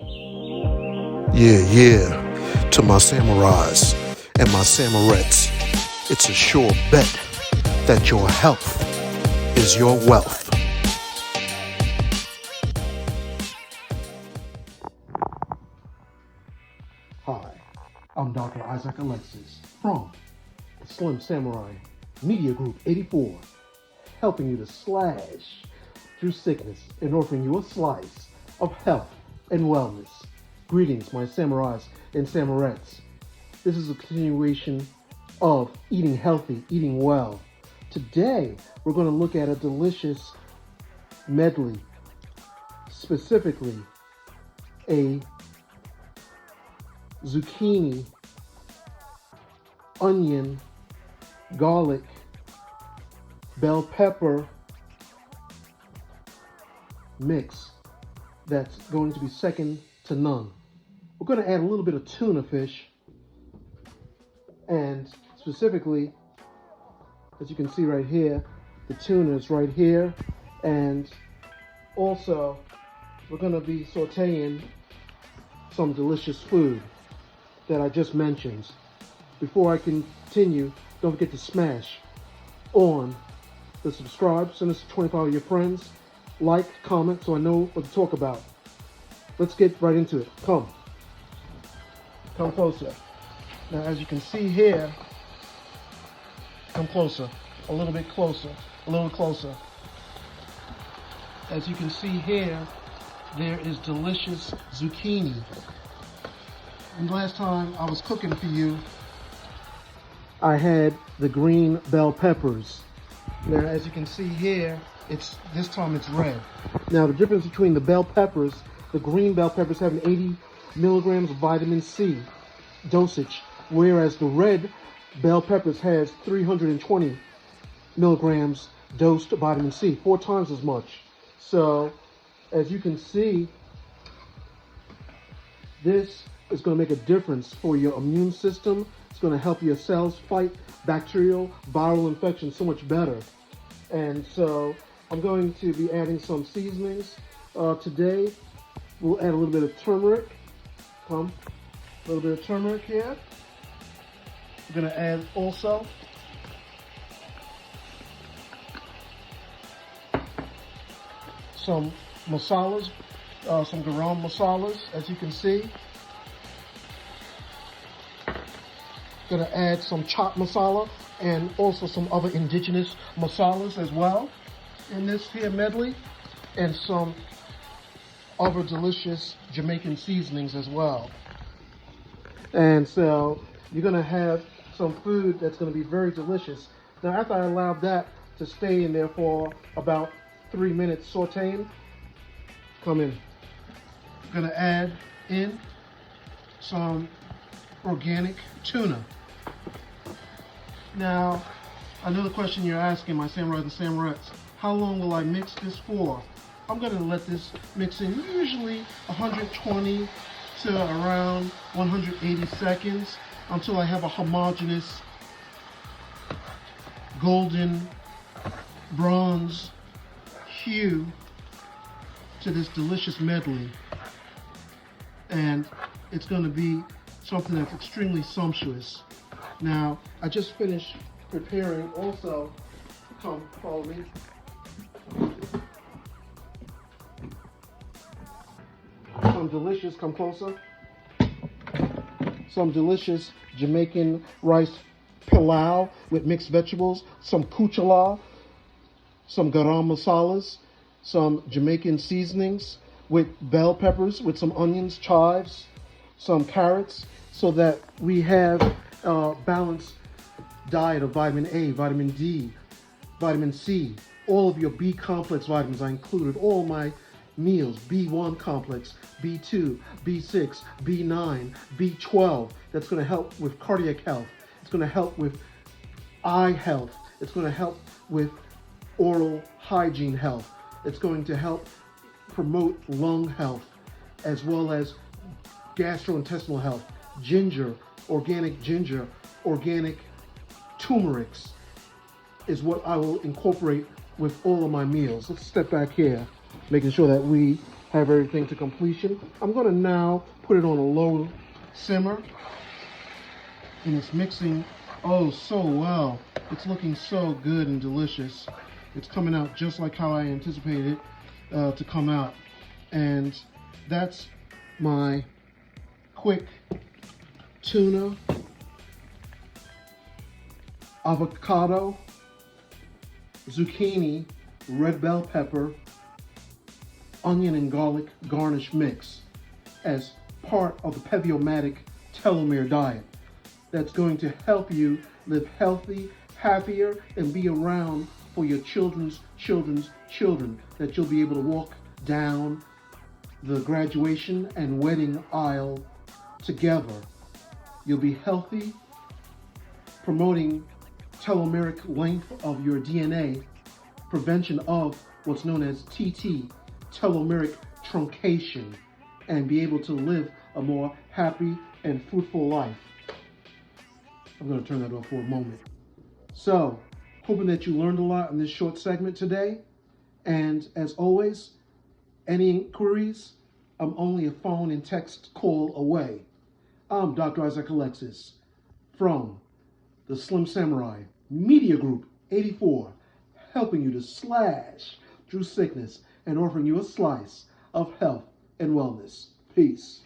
Yeah, to my samurais and my samurettes, it's a sure bet that your health is your wealth. Hi, I'm Dr. Isaac Alexis from the Slim Samurai Media Group 84, helping you to slash through sickness and offering you a slice of health and wellness. Greetings, my samurais and samurettes. This is a continuation of eating healthy, eating well. Today, we're going to look at a delicious medley, specifically a zucchini, onion, garlic, bell pepper mix that's going to be second to none. We're going to add a little bit of tuna fish, and specifically, as you can see right here, the tuna is right here, and also we're going to be sauteing some delicious food that I just mentioned. Before I continue, don't forget to smash on the subscribe, send this to 25 of your friends, like, comment, so I know what to talk about. Let's get right into it. Come closer. Now, as you can see here, come closer, a little bit closer, a little closer. As you can see here, there is delicious zucchini. And last time I was cooking for you, I had the green bell peppers. Now, as you can see here, this time it's red. Now, the difference between the bell peppers, the green bell peppers have an 80 milligrams of vitamin C dosage, whereas the red bell peppers has 320 milligrams dosed vitamin C, 4 times as much. So, as you can see, this is going to make a difference for your immune system. It's going to help your cells fight bacterial, viral infections so much better. And so, I'm going to be adding some seasonings. Today, we'll add a little bit of turmeric. A little bit of turmeric here. We're going to add also some masalas, some garam masalas, as you can see. Going to add some chaat masala and also some other indigenous masalas as well in this here medley, and some other delicious Jamaican seasonings as well. And so you're going to have some food that's going to be very delicious. Now, after I allowed that to stay in there for about 3 minutes sauteing, come in. I'm going to add in some organic tuna. Now, I know the question you're asking, my samurais and samurettes, how long will I mix this for? I'm going to let this mix in usually 120 to around 180 seconds until I have a homogeneous golden bronze hue to this delicious medley. And it's going to be something that's extremely sumptuous. Now, I just finished preparing also, come follow me, some delicious, come closer, some delicious Jamaican rice pilau with mixed vegetables, some kuchala, some garam masalas, some Jamaican seasonings with bell peppers, with some onions, chives, some carrots, so that we have a balanced diet of vitamin A, vitamin D, vitamin C, all of your B complex vitamins. I included all my meals, B1 complex, B2, B6, B9, B12. That's going to help with cardiac health. It's going to help with eye health. It's going to help with oral hygiene health. It's going to help promote lung health, as well as gastrointestinal health. Ginger, organic turmerics is what I will incorporate with all of my meals. Let's step back here, making sure that we have everything to completion. I'm going to now put it on a low simmer, and it's mixing oh so well. It's looking so good and delicious. It's coming out just like how I anticipated it to come out. And that's my quick tuna, avocado, zucchini, red bell pepper, onion and garlic garnish mix as part of the PEVEOMADIC Telomere diet that's going to help you live healthy, happier, and be around for your children's children, that you'll be able to walk down the graduation and wedding aisle together. You'll be healthy, promoting telomeric length of your DNA, prevention of what's known as TT, telomeric truncation, and be able to live a more happy and fruitful life. I'm going to turn that off for a moment. So, hoping that you learned a lot in this short segment today. And as always, any inquiries, I'm only a phone and text call away. I'm Dr. Isaac Alexis from the Slim Samurai Media Group 84, helping you to slash through sickness and offering you a slice of health and wellness. Peace.